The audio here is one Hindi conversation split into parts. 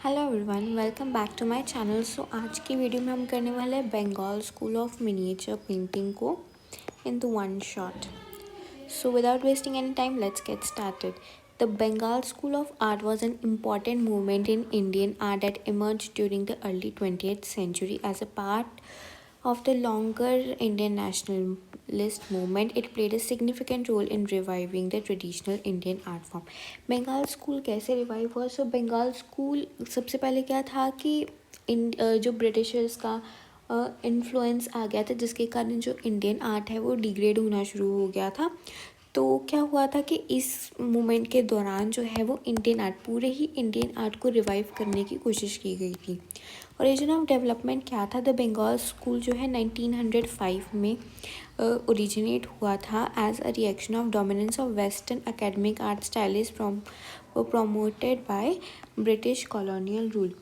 Hello everyone, welcome back to my channel. आज की वीडियो में हम करने वाले हैं Bengal school of miniature painting को in the one shot. So without wasting any time, let's get started. The Bengal School of Art was an important movement in Indian art that emerged during the early 20th century as a part of the longer Indian nationalist movement. It played a significant role in reviving the traditional Indian art form. Bengal school कैसे रिवाइव हुआ? बंगाल स्कूल सबसे पहले क्या था कि जो ब्रिटिशर्स का इन्फ्लुएंस आ गया था, जिसके कारण जो इंडियन आर्ट है वो डिग्रेड होना शुरू हो गया था। तो क्या हुआ था कि इस मूवमेंट के दौरान जो है वो इंडियन आर्ट, पूरे ही इंडियन आर्ट को रिवाइव करने की कोशिश की गई थी। ओरिजिन ऑफ डेवलपमेंट क्या था? द बंगाल स्कूल जो है 1905 में ओरिजिनेट हुआ था as a reaction of dominance of western academic art stylish promoted by British colonial rule.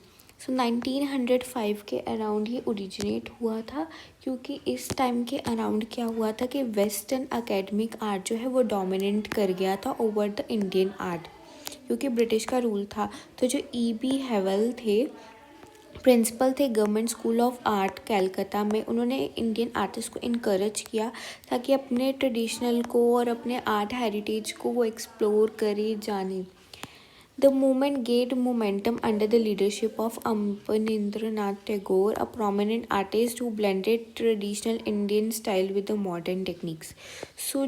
1905 के अराउंड ही ओरिजिनेट हुआ था, क्योंकि इस टाइम के अराउंड क्या हुआ था कि वेस्टर्न एकेडमिक आर्ट जो है वो डोमिनेट कर गया था ओवर द इंडियन आर्ट, क्योंकि ब्रिटिश का रूल था। तो जो E.B. हेवल थे, प्रिंसिपल थे government school of art Calcutta में, उन्होंने इंडियन आर्टिस्ट को इनकरेज किया ताकि अपने ट्रेडिशनल को और अपने आर्ट हेरिटेज को वो एक्सप्लोर करे, जाने। The movement gained momentum under the leadership of Abanindranath Tagore, a prominent artist who blended traditional Indian style with the modern techniques.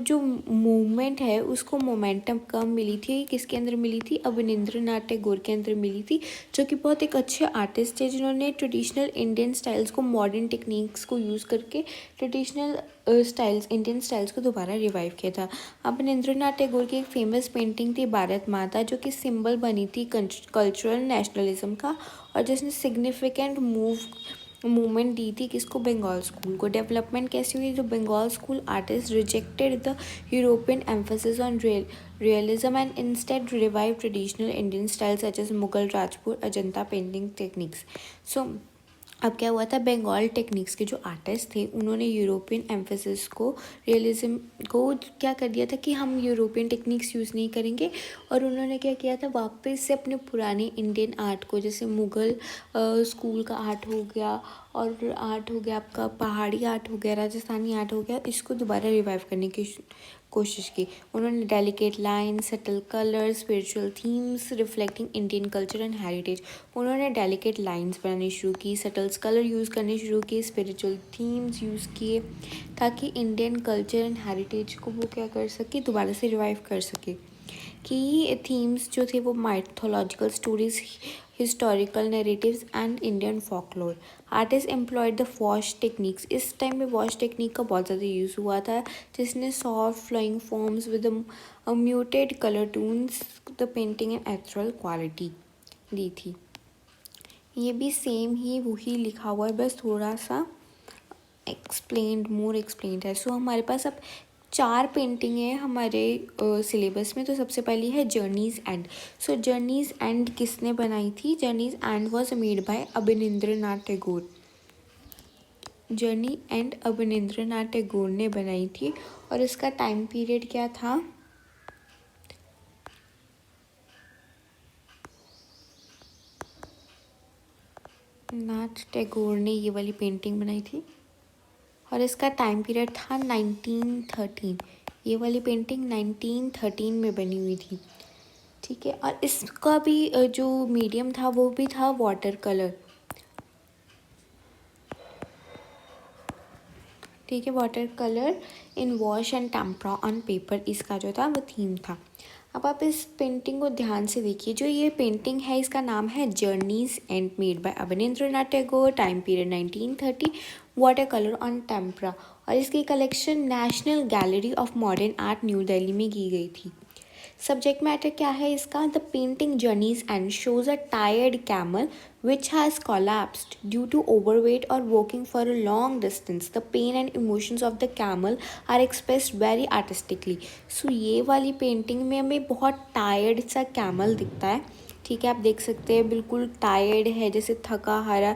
जो मूवमेंट है उसको मोमेंटम कब मिली थी, किसके अंदर मिली थी? अबनिंद्रनाथ टैगोर के अंदर मिली थी, जो कि बहुत एक अच्छे आर्टिस्ट थे, जिन्होंने ट्रेडिशनल इंडियन स्टाइल्स को मॉडर्न टेक्निक्स को यूज़ करके ट्रेडिशनल स्टाइल्स, इंडियन स्टाइल्स को दोबारा रिवाइव किया था। अबनिंद्रनाथ टैगोर की एक फेमस पेंटिंग थी भारत माता, जो कि सिंबल बनी थी कल्चरल नेशनलिज्म का, और जिसने सिग्निफिकेंट मूवमेंट दी थी किसको? बंगाल स्कूल को। डेवलपमेंट कैसी हुई? जो Bengal school artist rejected the European emphasis on realism and instead revived traditional Indian styles such as Mughal, Rajput, Ajanta painting techniques. अब क्या हुआ था? बंगाल टेक्निक्स के जो आर्टिस्ट थे उन्होंने यूरोपियन एम्फेसिस को, रियलिज्म को क्या कर दिया था कि हम यूरोपियन टेक्निक्स यूज़ नहीं करेंगे, और उन्होंने क्या किया था, वापस से अपने पुराने इंडियन आर्ट को, जैसे मुग़ल स्कूल का आर्ट हो गया और आर्ट हो गया आपका पहाड़ी आर्ट हो गया, राजस्थानी आर्ट हो गया, इसको दोबारा रिवाइव करने की कोशिश की। उन्होंने delicate line, subtle colour, spiritual themes reflecting Indian culture and heritage, उन्होंने डेलिकेट लाइंस बनानी शुरू की, सटल्स कलर यूज़ करने शुरू किए, स्पिरिचुअल थीम्स यूज़ किए, ताकि इंडियन कल्चर एंड हेरिटेज को वो क्या कर सके, दोबारा से रिवाइव कर सके। कि थीम्स जो थे वो mythological stories, historical narratives and Indian folklore. Artist employed the wash techniques, इस टाइम में वॉश टेक्निक का बहुत ज़्यादा यूज़ हुआ था, जिसने soft flowing forms with muted colour tones the painting and ethereal quality दी थी। ये भी सेम ही वही लिखा हुआ है, बस थोड़ा सा मोर एक्सप्लेन्ड है। हमारे पास अब 4 पेंटिंग है हमारे सिलेबस में। तो सबसे पहली है जर्नीज़ एंड। जर्नीज़ एंड किसने बनाई थी? Journey's end was made by Abanindranath Tagore. Journey end Abanindranath Tagore ने बनाई थी, और इसका टाइम पीरियड क्या था? नाथ टैगोर ने ये वाली पेंटिंग बनाई थी, और इसका टाइम पीरियड था 1913। ये वाली पेंटिंग 1913 में बनी हुई थी, ठीक है। और इसका भी जो मीडियम था वो भी था वाटर कलर, ठीक है। Water colour in wash and tempera on paper, इसका जो था वो थीम था। अब आप इस पेंटिंग को ध्यान से देखिए। जो ये पेंटिंग है इसका नाम है journey's end, made by Abanindranath Tagore, time period 1930, water colour on tempera, और इसकी collection national gallery of modern art new Delhi में की गई थी। सब्जेक्ट मैटर क्या है इसका? The painting journey's end shows a tired camel which has collapsed due to overweight or walking for a long distance. The pain and emotions of the camel are expressed very artistically. ये वाली पेंटिंग में हमें बहुत टायर्ड सा कैमल दिखता है, ठीक है। आप देख सकते हैं बिल्कुल टायर्ड है, जैसे थका हारा।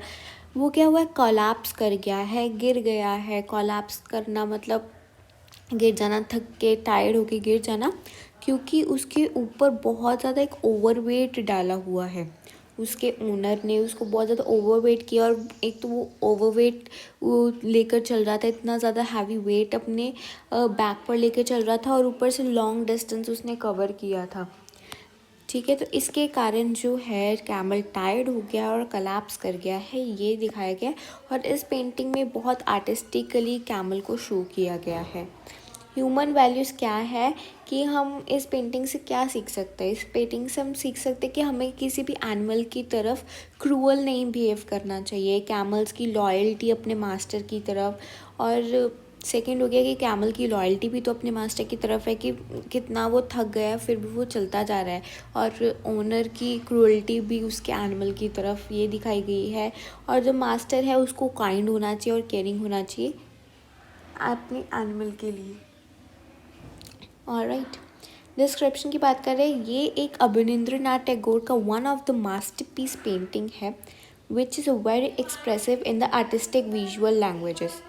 वो क्या हुआ है? कोलैप्स कर गया है, गिर गया है। कोलैप्स करना मतलब गिर जाना, थक के टायर्ड होके गिर जाना, क्योंकि उसके ऊपर बहुत ज़्यादा एक ओवरवेट डाला हुआ है। उसके ओनर ने उसको बहुत ज़्यादा ओवरवेट किया, और एक तो वो ओवरवेट वो लेकर चल रहा था, इतना ज़्यादा हैवी वेट अपने बैक पर लेकर चल रहा था, और ऊपर से लॉन्ग डिस्टेंस उसने कवर किया था। ठीक है, तो इसके कारण जो है कैमल टायर्ड हो गया और कलैप्स कर गया है, ये दिखाया गया। और इस पेंटिंग में बहुत आर्टिस्टिकली कैमल को शो किया गया है। ह्यूमन वैल्यूज़ क्या है कि हम इस पेंटिंग से क्या सीख सकते हैं? इस पेंटिंग से हम सीख सकते हैं कि हमें किसी भी एनिमल की तरफ क्रूअल नहीं बिहेव करना चाहिए, कैमल्स की लॉयल्टी अपने मास्टर की तरफ, और सेकंड हो गया कि कैमल की लॉयल्टी भी तो अपने मास्टर की तरफ है, कि कितना वो थक गया फिर भी वो चलता जा रहा है, और ओनर की क्रूअल्टी भी उसके एनिमल की तरफ ये दिखाई गई है। और जो मास्टर है उसको काइंड होना चाहिए और केयरिंग होना चाहिए अपने एनिमल के लिए। ऑलराइट, डिस्क्रिप्शन की बात करें, ये एक अवनींद्रनाथ टैगोर का one of the masterpiece painting है, which is very expressive in the artistic visual languages.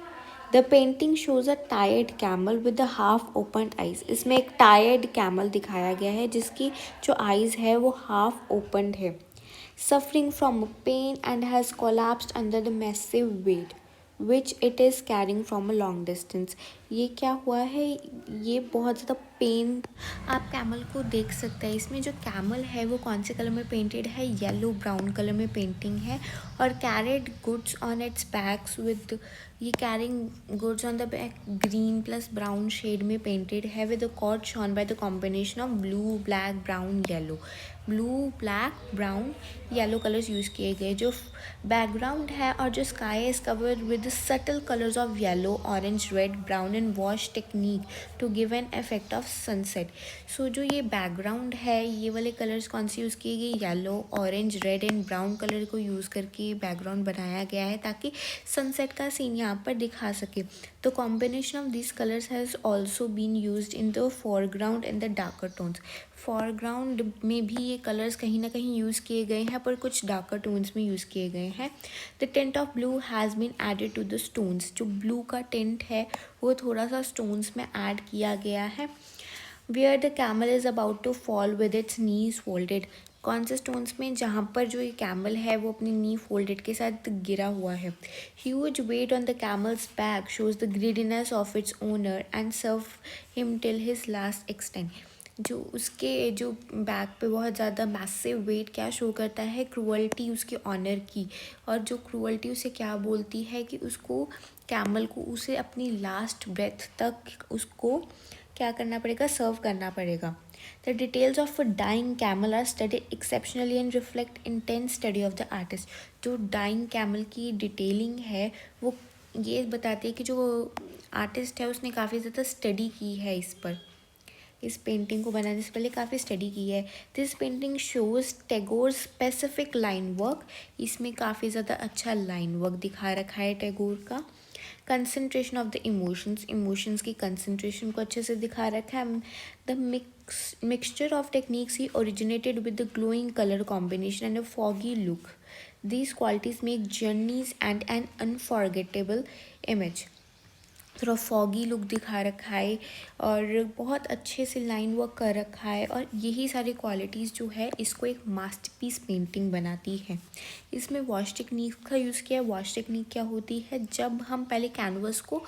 The painting shows a tired camel with the half opened eyes. इसमें एक टायर्ड कैमल दिखाया गया है जिसकी जो आइज़ है वो हाफ ओपन्ड है, suffering from pain and has collapsed under the massive weight which it is carrying from a long distance. ये क्या हुआ है, ये बहुत ज़्यादा पेन, आप कैमल को देख सकते हैं। इसमें जो कैमल है वो कौन से कलर में पेंटेड है, येलो ब्राउन कलर में पेंटिंग है, और carried goods on its backs with, ये carrying goods on the back green plus brown shade में पेंटेड है, with the cord shown by the combination of blue black brown yellow. Blue black brown yellow colours use किए गए। जो बैकग्राउंड है और जो sky is covered with subtle colours of yellow orange red brown and wash technique to give an effect of sunset. So जो ये बैकग्राउंड है, ये वाले कलर्स कौन से यूज़ किए गए, yellow orange red and brown colour को यूज़ करके बैकग्राउंड बनाया गया है ताकि सनसेट का सीन यहाँ पर दिखा सके। तो combination of this colours has also been used in the foreground and the darker tones. Foreground में भी ये कलर्स कहीं ना कहीं यूज़ किए गए हैं, पर कुछ डार्कर टोन्स में यूज़ किए गए हैं। The tint of blue has been added to the stones. जो ब्लू का टेंट है वो थोड़ा सा स्टोन्स में ऐड किया गया है। Where the camel is about to fall with its knees folded. कौन से स्टोन्स में, जहाँ पर जो ये कैमल है वो अपनी नी फोल्डेड के साथ गिरा हुआ है। Huge weight on the camel's back shows the greediness of its owner and serve him till his last extent. जो उसके जो बैक पे बहुत ज़्यादा मैसिव वेट क्या शो करता है, क्रूअल्टी उसके ऑनर की। और जो क्रूअल्टी उसे क्या बोलती है कि उसको, कैमल को उसे अपनी लास्ट ब्रेथ तक उसको क्या करना पड़ेगा, सर्व करना पड़ेगा। The details of a dying camel are studied exceptionally and reflect intense study of the artist. जो डाइंग कैमल की डिटेलिंग है वो ये बताती है कि जो आर्टिस्ट है उसने काफ़ी ज़्यादा स्टडी की है इस पर, इस पेंटिंग को बनाने से पहले काफ़ी स्टडी की है। This painting shows Tagore specific line work. इसमें काफ़ी ज़्यादा अच्छा लाइन वर्क दिखा रखा है टैगोर का। Concentration of the emotions, emotions की कंसंट्रेशन को अच्छे से दिखा रखा है। The mixture of techniques he originated with the glowing colour combination and a foggy look. These qualities make journeys and an unforgettable image. थोड़ा फॉगी लुक दिखा रखा है और बहुत अच्छे से लाइन वर्क कर रखा है, और यही सारी क्वालिटीज़ जो है इसको एक मास्टरपीस पेंटिंग बनाती है। इसमें वॉश टेक्निक का यूज़ किया है। वॉश टेक्निक क्या होती है, जब हम पहले कैनवस को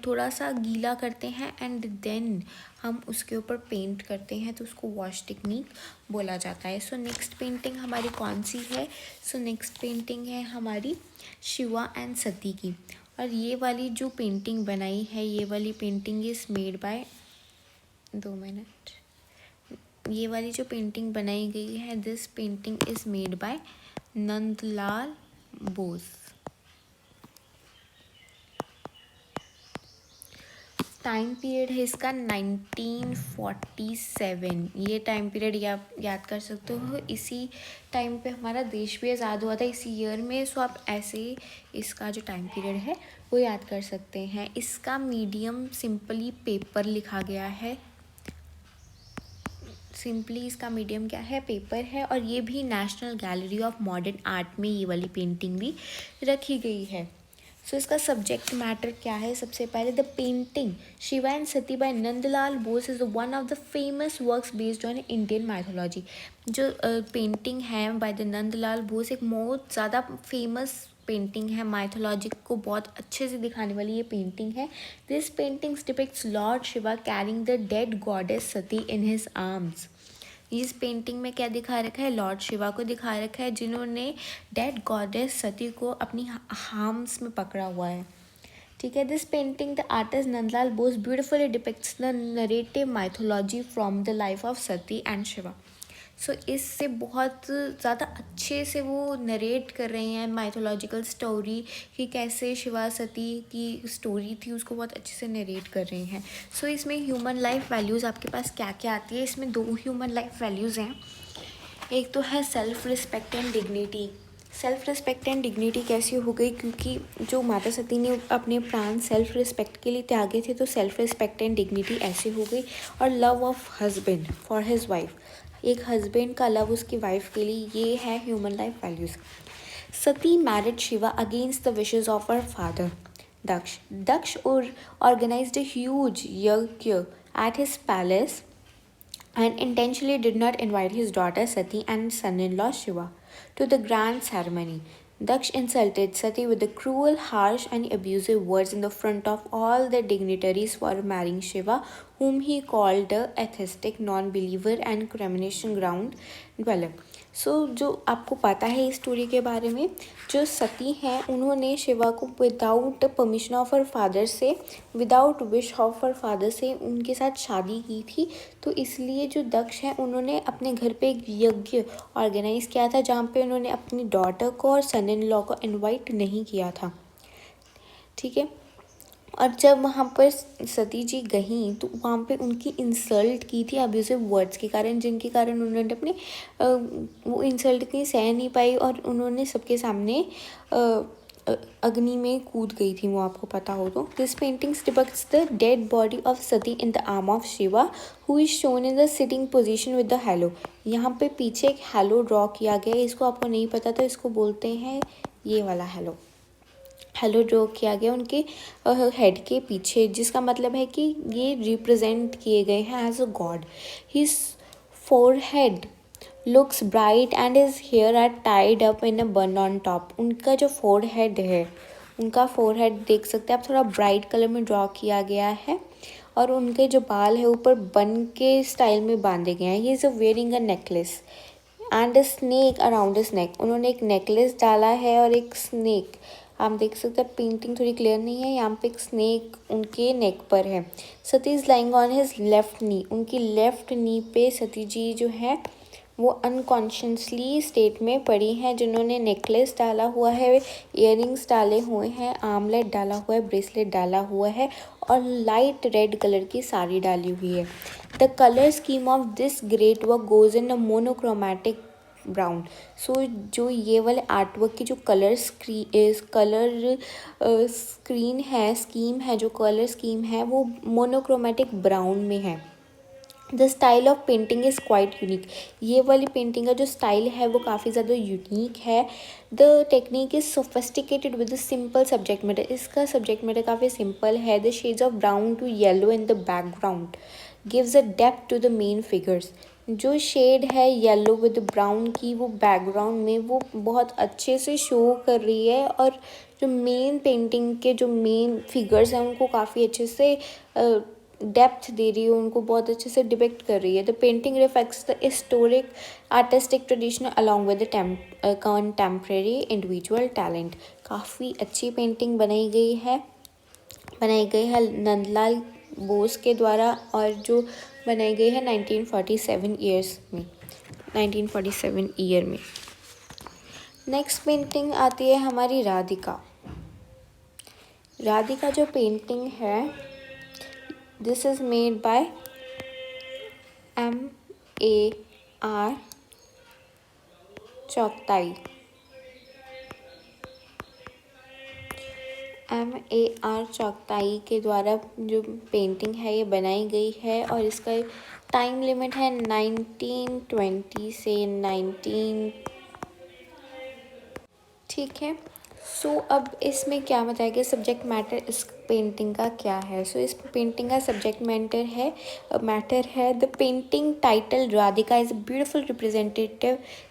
थोड़ा सा गीला करते हैं एंड देन हम उसके ऊपर पेंट करते हैं, तो उसको वॉश टेक्निक बोला जाता है। सो नेक्स्ट पेंटिंग हमारी कौन सी है, सो नेक्स्ट पेंटिंग है हमारी शिवा एंड सती की। और ये वाली जो पेंटिंग बनाई है, ये वाली painting is made bye, 2 minute, ये वाली जो पेंटिंग बनाई गई है, this painting is made bye Nandlal Bose. Time period है इसका 1947। ये टाइम पीरियड याद कर सकते हो। इसी टाइम पे हमारा देश भी आज़ाद हुआ था, इसी ईयर में। सो आप ऐसे इसका जो टाइम पीरियड है वो याद कर सकते हैं। इसका मीडियम सिंपली पेपर लिखा गया है। सिंपली इसका मीडियम क्या है, पेपर है। और ये भी national gallery of modern art में ये वाली पेंटिंग भी रखी गई है। सो इसका सब्जेक्ट मैटर क्या है? सबसे पहले the painting Shiva and Sati by Nandlal Bose is one of the famous works based on Indian mythology. जो पेंटिंग है बाय द नंदलाल बोस एक बहुत ज़्यादा फेमस पेंटिंग है, माइथोलॉजी को बहुत अच्छे से दिखाने वाली ये पेंटिंग है। This paintings depicts Lord Shiva carrying the dead goddess Sati in his arms. इस पेंटिंग में क्या दिखा रखा है? लॉर्ड शिवा को दिखा रखा है जिन्होंने डेड गॉडेस सती को अपनी हार्म्स में पकड़ा हुआ है। ठीक है। This painting the artist Nandalal Bose beautifully depicts the narrative mythology from the life of Sati and Shiva. So इससे बहुत ज़्यादा अच्छे से वो नरेट कर रहे हैं माइथोलॉजिकल स्टोरी कि कैसे शिवा सती की स्टोरी थी, उसको बहुत अच्छे से नरेट कर रहे हैं। सो इसमें ह्यूमन लाइफ वैल्यूज़ आपके पास क्या क्या आती है? इसमें 2 ह्यूमन लाइफ वैल्यूज़ हैं। एक तो है self respect and dignity. Self respect and dignity कैसी हो गई? क्योंकि जो माता सती ने अपने प्राण सेल्फ रिस्पेक्ट के लिए त्यागे थे, तो सेल्फ रिस्पेक्ट एंड डिग्निटी ऐसी हो गई। और love of husband for his wife, एक हस्बैंड का लव उसकी वाइफ के लिए, ये है human life values. Sati married Shiva against the wishes of her father Daksha. Daksha organized a huge यज्ञ at his palace and intentionally did not invite his daughter Sati and son-in-law Shiva to the grand ceremony. Daksh insulted Sati with the cruel, harsh, and abusive words in the front of all the dignitaries for marrying Shiva, whom he called a atheistic, non-believer, and cremation ground dweller. जो आपको पता है इस स्टोरी के बारे में, जो सती हैं उन्होंने शिवा को without permission of her father से, without wish of her father से उनके साथ शादी की थी। तो इसलिए जो दक्ष हैं उन्होंने अपने घर पे एक यज्ञ ऑर्गेनाइज किया था जहाँ पे उन्होंने अपनी डॉटर को और सन इन लॉ को इनवाइट नहीं किया था। ठीक है। और जब वहाँ पर सती जी गईं तो वहाँ पे उनकी इंसल्ट की थी अब्यूसिव वर्ड्स के कारण, जिनके कारण उन्होंने अपने वो इंसल्ट की सह नहीं पाई और उन्होंने सबके सामने अग्नि में कूद गई थी, वो आपको पता हो तो। This paintings depicts the dead body of Sati in the arm of Shiva who is shown in the sitting position with the hello. यहाँ पे पीछे एक हैलो ड्रॉ किया गया है, इसको आपको नहीं पता तो इसको बोलते हैं ये वाला हैलो। हेलो ड्रॉ किया गया उनके हेड के पीछे, जिसका मतलब है कि ये रिप्रेजेंट किए गए हैं as a god. His forehead looks bright and his hair are tied up in a bun on top. उनका जो फोरहेड है, उनका फोरहेड देख सकते हैं आप, थोड़ा ब्राइट कलर में ड्रॉ किया गया है और उनके जो बाल है ऊपर बन के स्टाइल में बांधे गए हैं। He is wearing a necklace and a snake around his neck. उन्होंने एक नेकलेस डाला है और एक स्नेक, आप देख सकते हैं, पेंटिंग थोड़ी क्लियर नहीं है, यहाँ पे एक स्नेक उनके नेक पर है। Sati is lying on his left knee. उनकी लेफ्ट नी पे सती जी जो है वो अनकॉन्शियसली स्टेट में पड़ी हैं, जिन्होंने नेकलेस डाला हुआ है, इयररिंग्स डाले हुए हैं, आर्मलेट डाला हुआ है, ब्रेसलेट डाला हुआ है और लाइट रेड कलर की साड़ी डाली हुई है। The colour scheme of this great work goes in a monochromatic brown. So जो ये वाले आर्ट वर्क की जो कलर स्क्रीन है, स्कीम है, जो कलर स्कीम है वो मोनोक्रोमैटिक ब्राउन में है। The style of painting is quite unique. ये वाली पेंटिंग का जो स्टाइल है वो काफ़ी ज़्यादा यूनिक है। The technique is sophisticated with the simple subject matter. इसका सब्जेक्ट मैटर काफ़ी सिंपल है। The shades of brown to yellow in the background gives a depth to the main figures. जो शेड है येलो विद ब्राउन की वो बैकग्राउंड में वो बहुत अच्छे से शो कर रही है और जो मेन पेंटिंग के जो मेन फिगर्स हैं उनको काफ़ी अच्छे से डेप्थ दे रही है, उनको बहुत अच्छे से डिपिक्ट कर रही है। The painting reflects the historic artistic tradition along with the contemporary individual talent. काफ़ी अच्छी पेंटिंग बनाई गई है नंदलाल बोस के द्वारा और जो बनाई गई है 1947 ईयर में। नेक्स्ट पेंटिंग आती है हमारी राधिका। राधिका जो पेंटिंग है, this is made bye MAR चौकताई। MAR चौकताई के द्वारा जो पेंटिंग है ये बनाई गई है और इसका टाइम लिमिट है 1920 से 19, ठीक है। अब इसमें क्या बताया गया, सब्जेक्ट मैटर इस पेंटिंग का क्या है। इस पेंटिंग का सब्जेक्ट मैटर है the painting title Radhika is a beautiful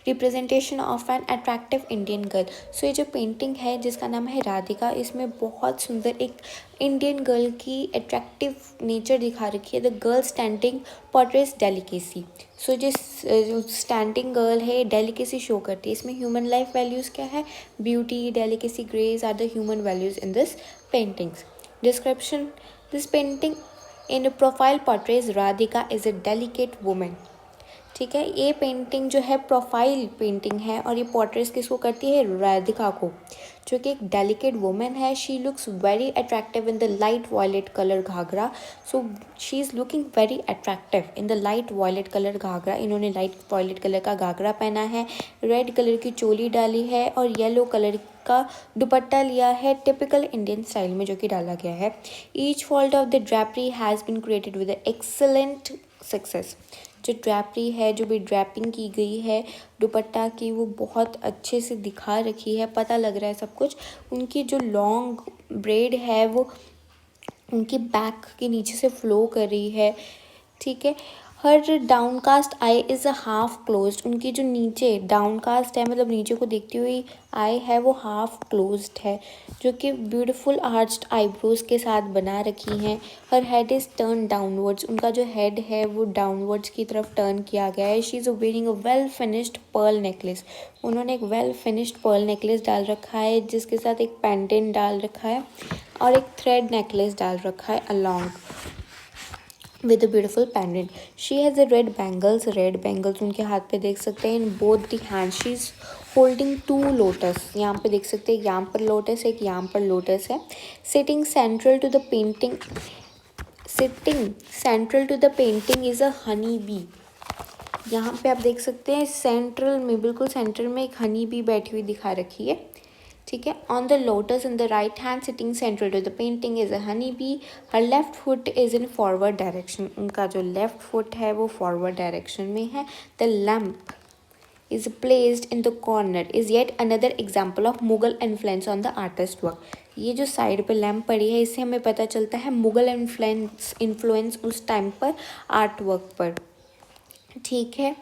representation of an attractive Indian girl. ये जो पेंटिंग है जिसका नाम है राधिका, इसमें बहुत सुंदर एक इंडियन गर्ल की अट्रैक्टिव नेचर दिखा रखी है। The girl standing portrays delicacy. जो स्टैंडिंग गर्ल है डेलिकेसी शो करती है। इसमें ह्यूमन लाइफ वैल्यूज़ क्या है, beauty, delicacy, grace are the human values in this paintings. Description, this painting in profile portrays Radhika is a delicate women. ठीक है, ये पेंटिंग जो है प्रोफाइल पेंटिंग है और ये पोर्ट्रेट किसको करती है, राधिका को, जो कि एक डेलिकेट वुमेन है। She looks very attractive in the light violet colour ghagra. She is looking very attractive in the light violet colour ghagra. इन्होंने लाइट वॉयलेट कलर का घाघरा पहना है, रेड कलर की चोली डाली है और येलो कलर का दुपट्टा लिया है टिपिकल इंडियन स्टाइल में, जो कि डाला गया है। Each fold of the drapery has been created with excellent success. जो ड्रैपरी है, जो भी ड्रैपिंग की गई है दुपट्टा की, वो बहुत अच्छे से दिखा रखी है, पता लग रहा है सब कुछ। उनकी जो लॉन्ग ब्रेड है वो उनकी बैक के नीचे से फ्लो कर रही है। ठीक है, her downcast eye is a half closed. उनकी जो नीचे डाउनकास्ट है, मतलब नीचे को देखती हुई आई है, वो हाफ क्लोज्ड है, जो कि ब्यूटीफुल आर्च्ड आईब्रोज के साथ बना रखी हैं। हर हेड इज़ टर्न डाउनवर्ड्स। उनका जो हेड है वो डाउनवर्ड्स की तरफ टर्न किया गया है। She is wearing a well finished Perl necklace. उन्होंने एक वेल फिनिश्ड पर्ल नेकलेस डाल रखा है, जिसके साथ एक पेंडेंट डाल रखा है और एक थ्रेड नेकलेस डाल रखा है along with a beautiful pendant. She has a red bangles उनके हाथ पे देख सकते हैं। in both the hands she is holding two lotus। यहाँ पे देख सकते हैं, यहाँ पर लोटस है, एक यहाँ पर लोटस है। sitting central to the painting is a honey bee। यहाँ पे आप देख सकते हैं सेंट्रल में, बिल्कुल सेंटर में एक हनी बी बैठी हुई दिखा रखी है। ठीक है, on the lotus in the right hand sitting central to the painting is a honey bee. Her left foot is in forward direction. उनका जो लेफ्ट फुट है वो फॉरवर्ड डायरेक्शन में है। The lamp is placed in the corner is yet another example of Mughal influence on the artist work. ये जो साइड पे लैम्प पड़ी है, इससे हमें पता चलता है मुगल इन्फ्लुएंस उस टाइम पर आर्ट वर्क पर। ठीक है,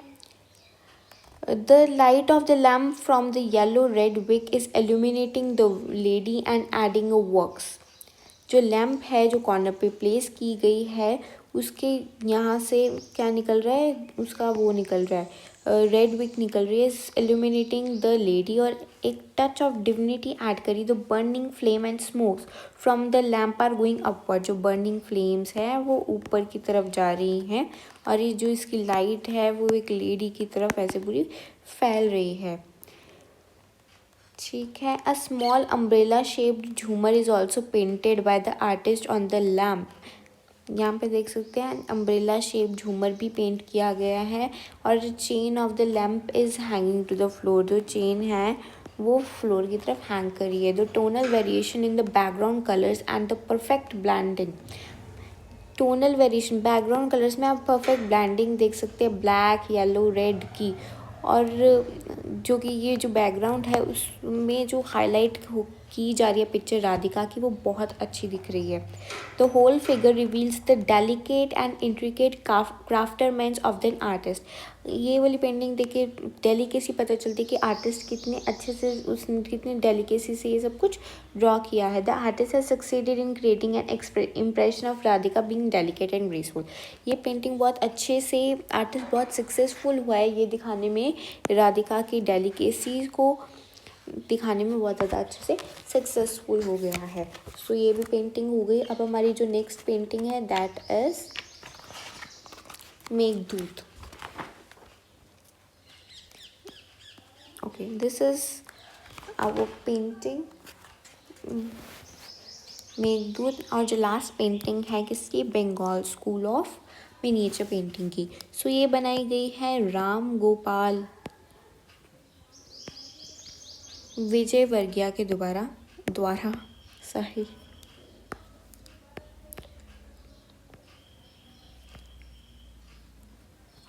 the light of the lamp from the yellow red wick is illuminating the lady and adding a works. जो लैम्प है जो कॉर्नर पे प्लेस की गई है, उसके यहाँ से क्या निकल रहा है, उसका वो निकल रहा है, रेड विक निकल रही है, इल्यूमिनेटिंग द लेडी, और एक टच ऑफ डिविनिटी ऐड करी। The burning flame and smokes from the lamp are going upward. जो बर्निंग फ्लेम्स है वो ऊपर की तरफ जा रही हैं और ये जो इसकी लाइट है वो एक लेडी की तरफ ऐसे पूरी फैल रही है। ठीक है, अ स्मॉल अम्ब्रेला शेप्ड झूमर is also painted by the artist on the lamp. यहाँ पे देख सकते हैं अम्ब्रेला शेप झूमर भी पेंट किया गया है और chain of the lamp is hanging to the floor. जो चेन है वो फ्लोर की तरफ हैंग करी है। The tonal variation in the background colours and the perfect blending. Tonal variation, background colours में आप परफेक्ट ब्लेंडिंग देख सकते हैं ब्लैक, येलो, रेड की, और जो कि ये जो बैकग्राउंड है उसमें जो हाईलाइट की जा रही है पिक्चर राधिका की, वो बहुत अच्छी दिख रही है। The whole figure reveals the delicate and intricate craftsmanship of the artist. ये वाली पेंटिंग देखिए, डेलिकेसी पता चलती है कि आर्टिस्ट कितने अच्छे से, उसने कितनी डेलिकेसी से ये सब कुछ ड्रॉ किया है। The artist has succeeded in creating an impression of Radhika being delicate and graceful. ये पेंटिंग बहुत अच्छे से, आर्टिस्ट बहुत सक्सेसफुल हुआ है ये दिखाने में, राधिका की डेलिकेसी को दिखाने में बहुत ज़्यादा अच्छे से सक्सेसफुल हो गया है। ये भी पेंटिंग हो गई। अब हमारी जो नेक्स्ट पेंटिंग है that is Meghdoot. Okay, this is our painting Meghdoot. और जो लास्ट पेंटिंग है किसकी, Bengal school of miniature painting की। ये बनाई गई है राम गोपाल विजय वर्गिया के द्वारा सही।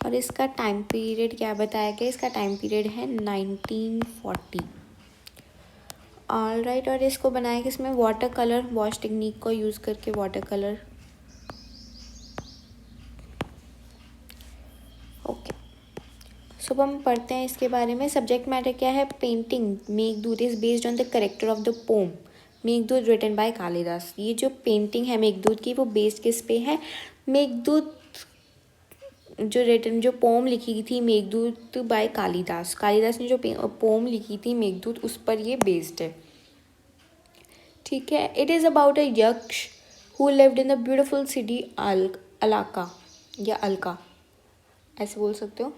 और इसका टाइम पीरियड क्या बताया गया, इसका टाइम पीरियड है 1940। ऑलराइट, और इसको बनाया किसमें, वाटर कलर वॉश टेक्निक को यूज़ करके वाटर कलर। ओके, सो अब हम पढ़ते हैं इसके बारे में। सब्जेक्ट मैटर क्या है, painting Meghdoot is based on the character of the poem Meghdoot written by Kalidas. ये जो पेंटिंग है मेघदूत की वो बेस्ड किस पे है, मेघदूत जो पोम लिखी थी मेघदूत बाय कालिदास, कालिदास ने जो पोम लिखी थी मेघदूत उस पर ये बेस्ड है। ठीक है, it is about a yaksha who lived in the beautiful city Alaka या अलका, ऐसे बोल सकते हो।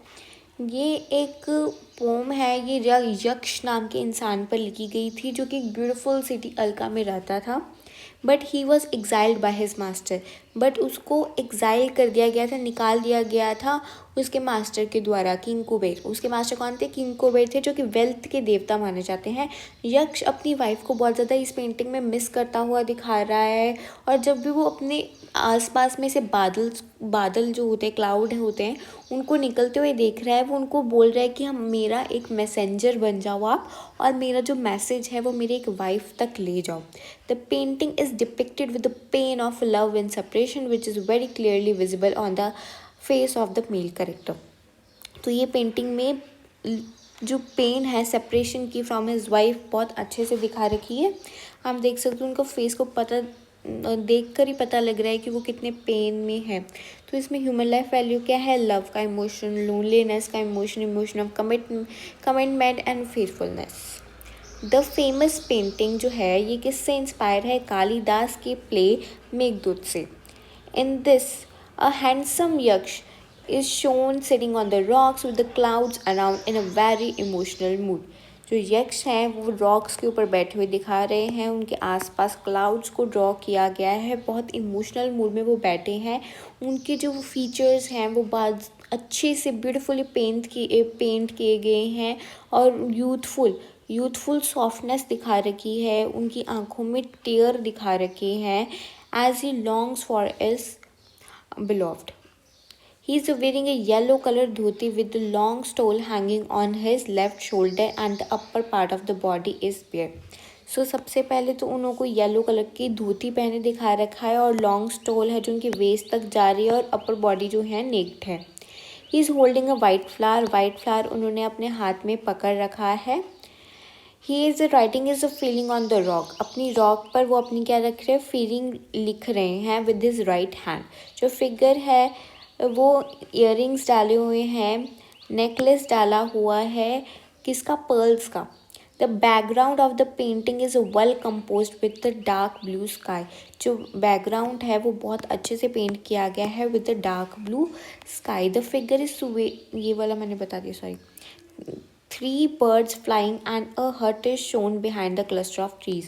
ये एक पोम है, ये यक्ष नाम के इंसान पर लिखी गई थी जो कि एक ब्यूटीफुल सिटी अलका में रहता था। But he was exiled by his master, but उसको एग्जाइल कर दिया गया था, निकाल दिया गया था उसके मास्टर के द्वारा, किंग कुबेर। उसके मास्टर कौन थे, किंग कुबेर थे, जो कि वेल्थ के देवता माने जाते हैं। यक्ष अपनी वाइफ को बहुत ज़्यादा इस पेंटिंग में मिस करता हुआ दिखा रहा है, और जब भी वो अपने आसपास में से बादल जो होते हैं, क्लाउड होते हैं, उनको निकलते हुए देख रहा है, वो उनको बोल रहा है कि हम मेरा एक मैसेंजर बन जाओ आप, और मेरा जो मैसेज है वो मेरी एक वाइफ तक ले जाओ। The painting is depicted with the pain of love and separation which is very clearly visible on the face of the male character. तो ये पेंटिंग में जो पेन है सेपरेशन की फ्रॉम हिज वाइफ बहुत अच्छे से दिखा रखी है। हम देख सकते हैं उनको फेस को देख कर ही पता लग रहा है कि वो कितने पेन में है। तो इसमें ह्यूमन लाइफ वैल्यू क्या है, लव का इमोशन, लोनलीनेस का emotion, emotion of commitment and faithfulness. The famous painting जो है ये किससे इंस्पायर है, कालिदास के प्ले मेघदूत से। इन दिस अ हैंडसम यक्ष is shown sitting on the rocks with the clouds around in a very emotional mood। जो यक्ष हैं वो रॉक्स के ऊपर बैठे हुए दिखा रहे हैं, उनके आसपास क्लाउड्स को ड्रॉ किया गया है, बहुत इमोशनल मूड में वो बैठे हैं। उनके जो फीचर्स हैं वो बहुत अच्छे से ब्यूटीफुली पेंट किए गए हैं, और यूथफुल सॉफ्टनेस दिखा रखी है, उनकी आंखों में टेयर दिखा रखे हैं, as he longs for his beloved। He is wearing a yellow colored dhoti with the long stole hanging on his left shoulder and the upper part of the body is bare। So सबसे पहले तो उनको येलो कलर की धोती पहने दिखा रखा है, और लॉन्ग स्टोल है जो उनकी वेस्ट तक जा रही है, और अपर बॉडी जो है नेक्ड है। He is holding a white flower उन्होंने अपने हाथ में पकड़ रखा है। He is writing is a feeling on the rock, अपनी रॉक पर वो अपनी क्या रख रहे हैं, फीलिंग लिख रहे हैं विद हिज राइट हैंड। जो फिगर है वो इयररिंग्स डाले हुए हैं, नेकलेस डाला हुआ है, किसका, पर्ल्स का। The background of the painting is well composed with the dark blue sky. जो बैकग्राउंड है वो बहुत अच्छे से पेंट किया गया है with the dark blue sky. The figure is ये वाला मैंने बता दिया, sorry. 3 birds flying and a hut is shown behind the cluster of trees।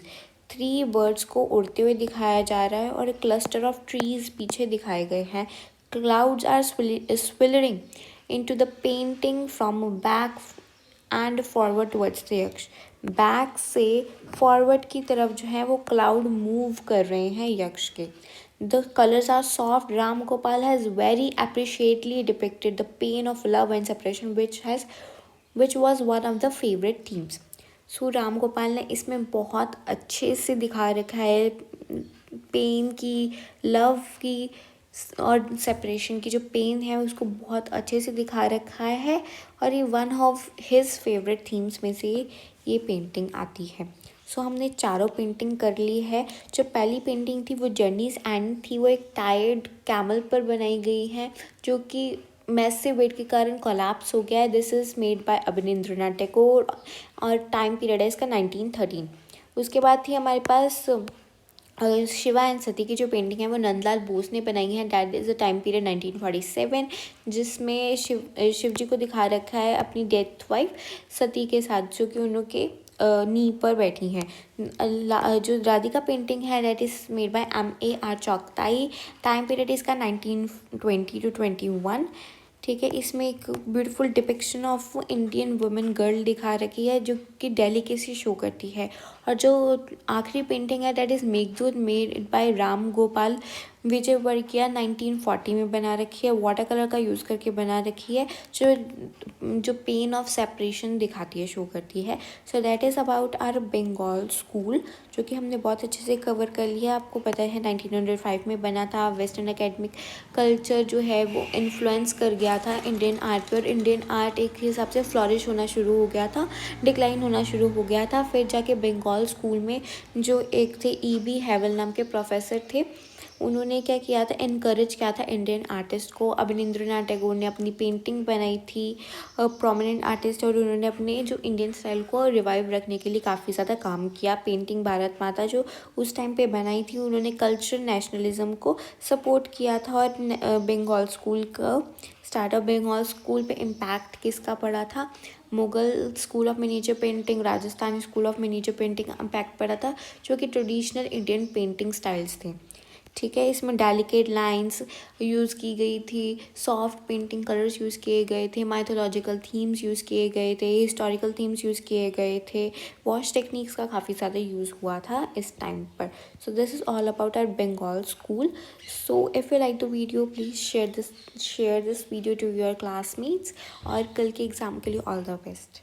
3 birds को उड़ते हुए दिखाया जा रहा है, और एक क्लस्टर ऑफ ट्रीज पीछे दिखाए गए हैं। Clouds are swirling into the painting from back and forward towards the यक्ष। बैक से फॉरवर्ड की तरफ जो है वो क्लाउड मूव कर रहे हैं यक्ष के। The colors are soft। Ram Gopal has very appreciately depicted the pain of love and separation which was one of the favorite themes। सो राम गोपाल ने इसमें बहुत अच्छे से दिखा रखा है पेन की, लव की और सेपरेशन की जो पेन है उसको बहुत अच्छे से दिखा रखा है, और ये one of his favourite themes में से ये पेंटिंग आती है। सो हमने चारों पेंटिंग कर ली है। जो पहली पेंटिंग थी वो जर्नीज एंड थी, वो एक टायर्ड कैमल पर बनाई गई है जो कि मैसिव वेट के कारण कोलैप्स हो गया है। This is made bye Abanindranath Tagore, और टाइम पीरियड है इसका 1913। उसके बाद थी हमारे पास शिवा एंड सती की जो पेंटिंग है वो नंदलाल बोस ने बनाई है। That is the time period 1947, जिसमें शिव जी को दिखा रखा है अपनी डेथ वाइफ सती के साथ, जो कि उनके नी पर बैठी हैं। जो राधिका पेंटिंग है that is made by M.A.R. Chughtai. Time period इसका 1920 to 21। ठीक है, इसमें एक beautiful depiction of Indian women girl दिखा रखी है जो कि डेलिकेसी शो करती है। और जो आखिरी पेंटिंग है that is Meghdoot made by Ram Gopal Vijayvargiya 1940 में बना रखी है, वाटर कलर का यूज़ करके बना रखी है, जो पेन ऑफ सेपरेशन दिखाती है, शो करती है। So that is about our Bengal school, जो कि हमने बहुत अच्छे से कवर कर लिया। आपको पता है 1905 में बना था। वेस्टर्न एकेडमिक कल्चर जो है वो इन्फ्लुएंस कर गया था इंडियन आर्ट पर, और इंडियन आर्ट एक हिसाब से फ्लॉरिश होना शुरू हो गया था, डिक्लाइन होना शुरू हो गया था। फिर जाके बंगाल स्कूल में जो एक थे E.B. हैवल नाम के प्रोफेसर थे, उन्होंने क्या किया था, इनकरेज किया था इंडियन आर्टिस्ट को। अवनींद्रनाथ टैगोर ने अपनी पेंटिंग बनाई थी, प्रोमिनेंट आर्टिस्ट, और उन्होंने अपने जो इंडियन स्टाइल को रिवाइव रखने के लिए काफ़ी ज़्यादा काम किया। पेंटिंग भारत माता जो उस टाइम पे बनाई थी, उन्होंने कल्चर नेशनलिज्म को सपोर्ट किया था। और बंगाल स्कूल का स्टार्टअप, बंगाल स्कूल पे इम्पैक्ट किसका पड़ा था, Mughal school of miniature painting, Rajasthani school of miniature painting impact पड़ा था, जो कि ट्रेडिशनल इंडियन पेंटिंग स्टाइल्स थे। ठीक है, इसमें डेलिकेट लाइंस यूज़ की गई थी, सॉफ्ट पेंटिंग कलर्स यूज़ किए गए थे, माइथोलॉजिकल थीम्स यूज़ किए गए थे, हिस्टोरिकल थीम्स यूज़ किए गए थे, वॉश टेक्निक्स का काफ़ी ज़्यादा यूज़ हुआ था इस टाइम पर। So this is all about our Bengal school. So if you like the video, please share this video to your classmates, और कल के एग्ज़ाम के लिए ऑल द बेस्ट।